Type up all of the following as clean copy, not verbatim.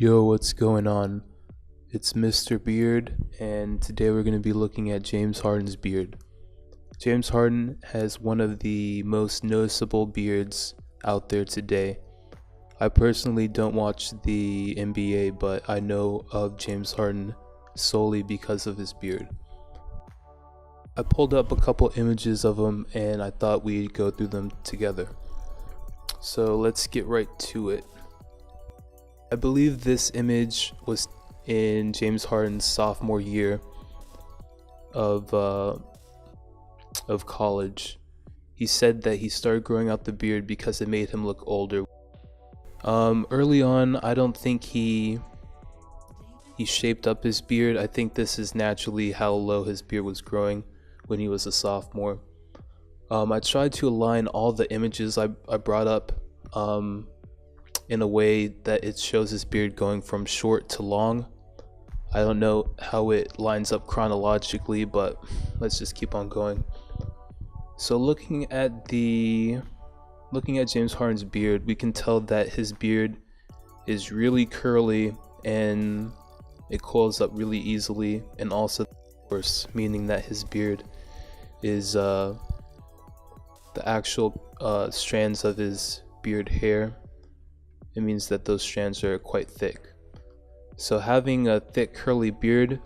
Yo, what's going on? It's Mr. Beard, and today we're going to be looking at James Harden's beard. James Harden has one of the most noticeable beards out there today. I personally don't watch the NBA, but I know of James Harden solely because of his beard. I pulled up a couple images of him and I thought we'd go through them together. So let's get right to it. I believe this image was in James Harden's sophomore year of college. He said that he started growing out the beard because it made him look older. Early on, I don't think he shaped up his beard. I think this is naturally how low his beard was growing when he was a sophomore. I tried to align all the images I brought up in a way that it shows his beard going from short to long. I don't know how it lines up chronologically, but let's just keep on going. So looking at James Harden's beard, we can tell that his beard is really curly and it coils up really easily, and also coarse, meaning that his beard is the actual strands of his beard hair. It means that those strands are quite thick. So having a thick curly beard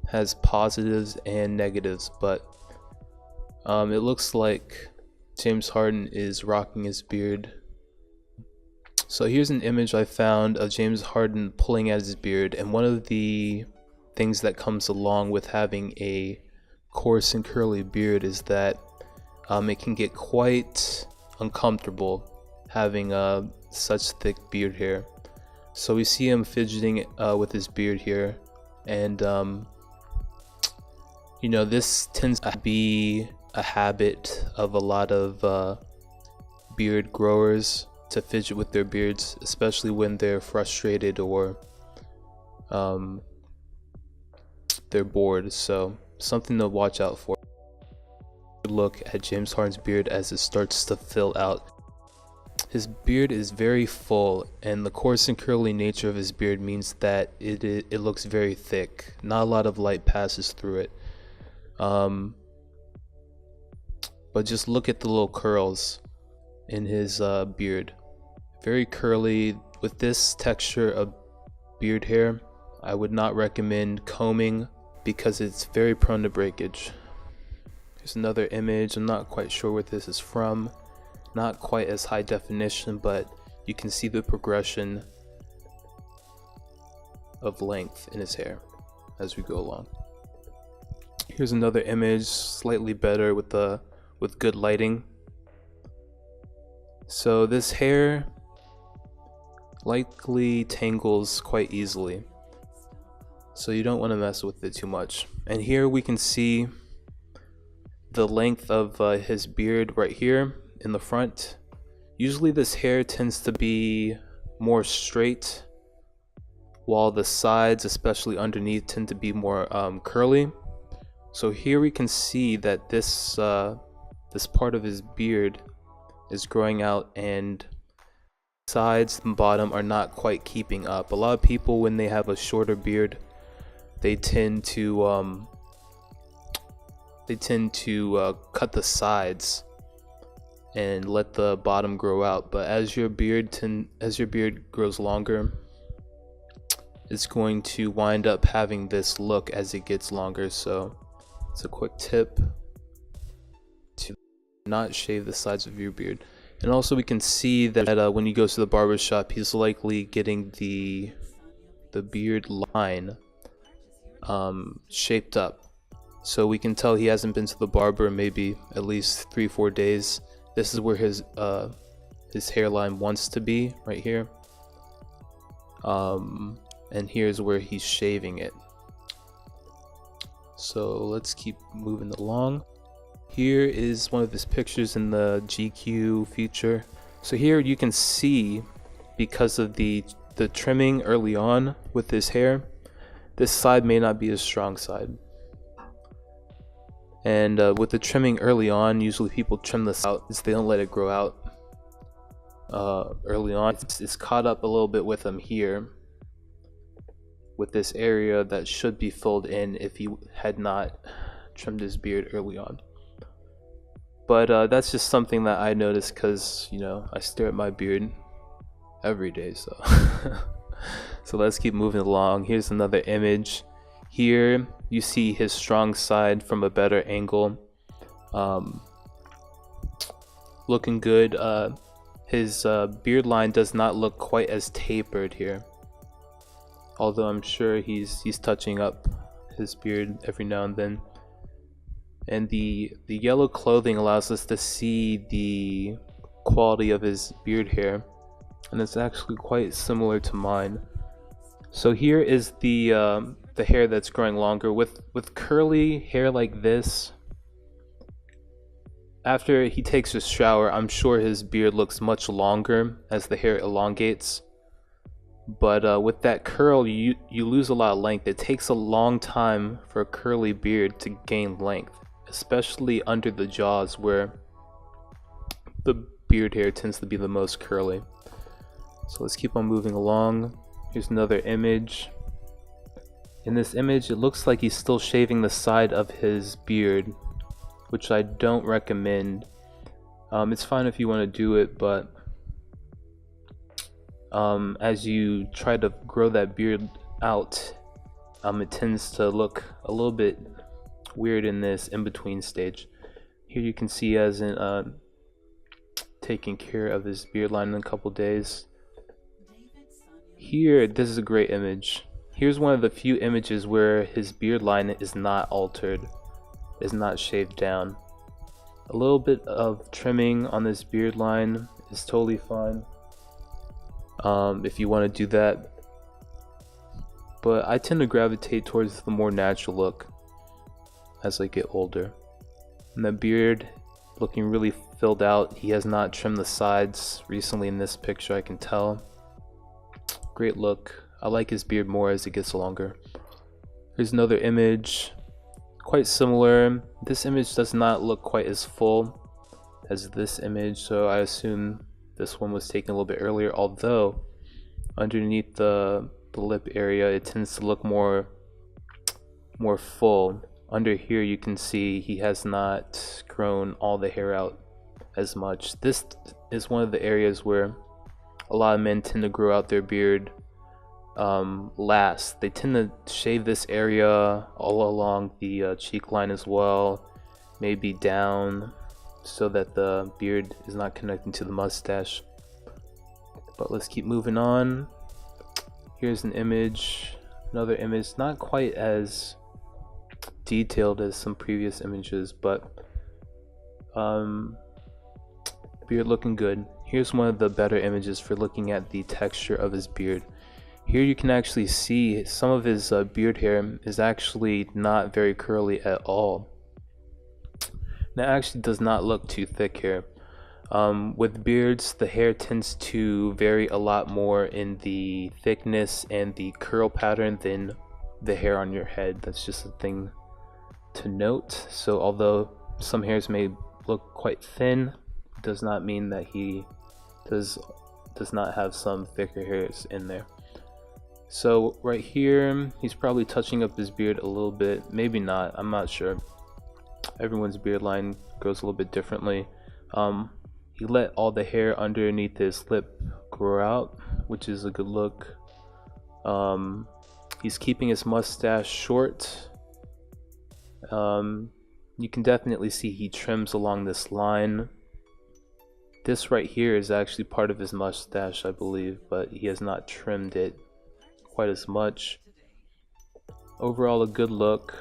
has positives and negatives, but it looks like James Harden is rocking his beard. So here's an image I found of James Harden pulling at his beard, and one of the things that comes along with having a coarse and curly beard is that it can get quite uncomfortable having such thick beard hair. So we see him fidgeting with his beard here, and this tends to be a habit of a lot of beard growers to fidget with their beards, especially when they're frustrated or they're bored. So something to watch out for. Look at James Harden's beard as it starts to fill out. His beard is very full, and the coarse and curly nature of his beard means that it looks very thick. Not a lot of light passes through it. But just look at the little curls in his beard. Very curly. With this texture of beard hair, I would not recommend combing because it's very prone to breakage. Here's another image. I'm not quite sure what this is from. Not quite as high definition, but you can see the progression of length in his hair as we go along. Here's another image, slightly better with good lighting. So this hair likely tangles quite easily, so you don't want to mess with it too much. And here we can see the length of his beard right here in the front. Usually this hair tends to be more straight, while the sides, especially underneath, tend to be more curly. So here we can see that this part of his beard is growing out, and sides and bottom are not quite keeping up. A lot of people, when they have a shorter beard, they tend to cut the sides and let the bottom grow out. But as your beard grows longer, it's going to wind up having this look as it gets longer. So it's a quick tip to not shave the sides of your beard. And also we can see that when he goes to the barber shop, he's likely getting the beard line shaped up. So we can tell he hasn't been to the barber in maybe at least 3-4 days. This is where his hairline wants to be, right here. And here's where he's shaving it. So let's keep moving along. Here is one of his pictures in the GQ feature. So here you can see, because of the trimming early on with his hair, this side may not be a strong side. And with the trimming early on, usually people trim this out, they don't let it grow out early on. It's caught up a little bit with him here, with this area that should be filled in if he had not trimmed his beard early on. But that's just something that I noticed because, you know, I stare at my beard every day, so so let's keep moving along. Here's another image. Here you see his strong side from a better angle. Looking good. His beard line does not look quite as tapered here, although I'm sure he's touching up his beard every now and then. And the yellow clothing allows us to see the quality of his beard hair, and it's actually quite similar to mine. So here is the hair that's growing longer. With curly hair like this, after he takes a shower, I'm sure his beard looks much longer as the hair elongates. But with that curl, you lose a lot of length. It takes a long time for a curly beard to gain length, especially under the jaws where the beard hair tends to be the most curly. So let's keep on moving along. Here's another image. In this image, it looks like he's still shaving the side of his beard, which I don't recommend. It's fine if you want to do it, but as you try to grow that beard out, it tends to look a little bit weird in this in-between stage. Here you can see as in taking care of his beard line in a couple days. Here, this is a great image. Here's one of the few images where his beard line is not altered, is not shaved down. A little bit of trimming on this beard line is totally fine if you want to do that, but I tend to gravitate towards the more natural look as I get older. And the beard looking really filled out. He has not trimmed the sides recently in this picture, I can tell. Great look. I like his beard more as it gets longer. Here's another image, quite similar. This image does not look quite as full as this image, so I assume this one was taken a little bit earlier, although underneath the lip area it tends to look more full. Under here you can see he has not grown all the hair out as much. This is one of the areas where a lot of men tend to grow out their beard last. They tend to shave this area all along the cheek line as well, maybe down, so that the beard is not connecting to the mustache. But let's keep moving on. Here's an image, another image, not quite as detailed as some previous images, but beard looking good. Here's one of the better images for looking at the texture of his beard. Here you can actually see some of his beard hair is actually not very curly at all. That actually does not look too thick here. With beards, the hair tends to vary a lot more in the thickness and the curl pattern than the hair on your head. That's just a thing to note. So although some hairs may look quite thin, it does not mean that he does not have some thicker hairs in there. So right here, he's probably touching up his beard a little bit, maybe not, I'm not sure. Everyone's beard line grows a little bit differently. He let all the hair underneath his lip grow out, which is a good look. He's keeping his mustache short. You can definitely see he trims along this line. This right here is actually part of his mustache, I believe, but he has not trimmed it quite as much. Overall, a good look.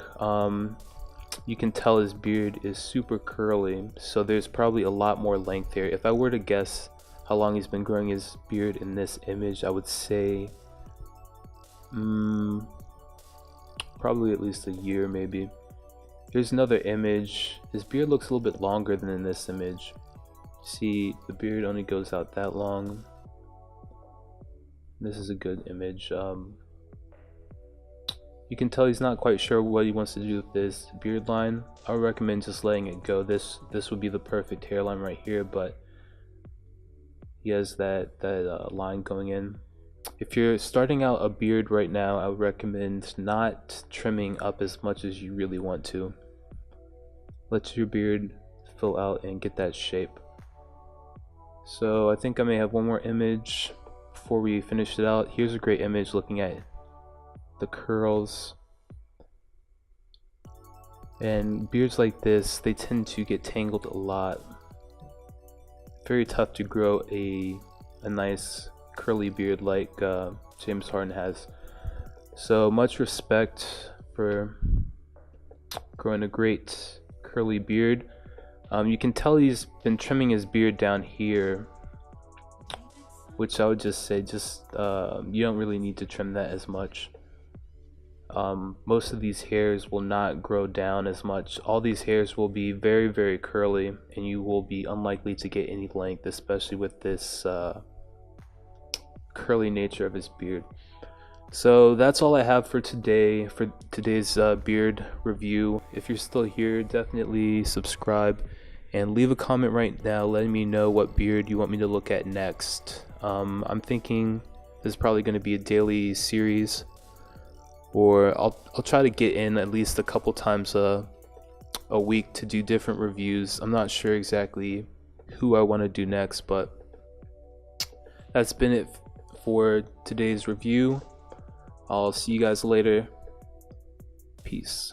You can tell his beard is super curly, so there's probably a lot more length here. If I were to guess how long he's been growing his beard in this image, I would say probably at least a year, maybe. Here's another image. His beard looks a little bit longer than in this image. See, the beard only goes out that long. This is a good image. You can tell he's not quite sure what he wants to do with this beard line. I would recommend just letting it go. This would be the perfect hairline right here, but he has that line going in. If you're starting out a beard right now, I would recommend not trimming up as much as you really want to. Let your beard fill out and get that shape. So I think I may have one more image before we finish it out. Here's a great image looking at the curls. And beards like this, they tend to get tangled a lot. Very tough to grow a nice curly beard like James Harden has. So much respect for growing a great curly beard. You can tell he's been trimming his beard down here, which I would just say you don't really need to trim that as much. Most of these hairs will not grow down as much. All these hairs will be very, very curly, and you will be unlikely to get any length, especially with this curly nature of his beard. So that's all I have for today, for today's beard review. If you're still here, definitely subscribe and leave a comment right now letting me know what beard you want me to look at next. I'm thinking this is probably going to be a daily series, or I'll try to get in at least a couple times a week to do different reviews. I'm not sure exactly who I want to do next, but that's been it for today's review. I'll see you guys later. Peace.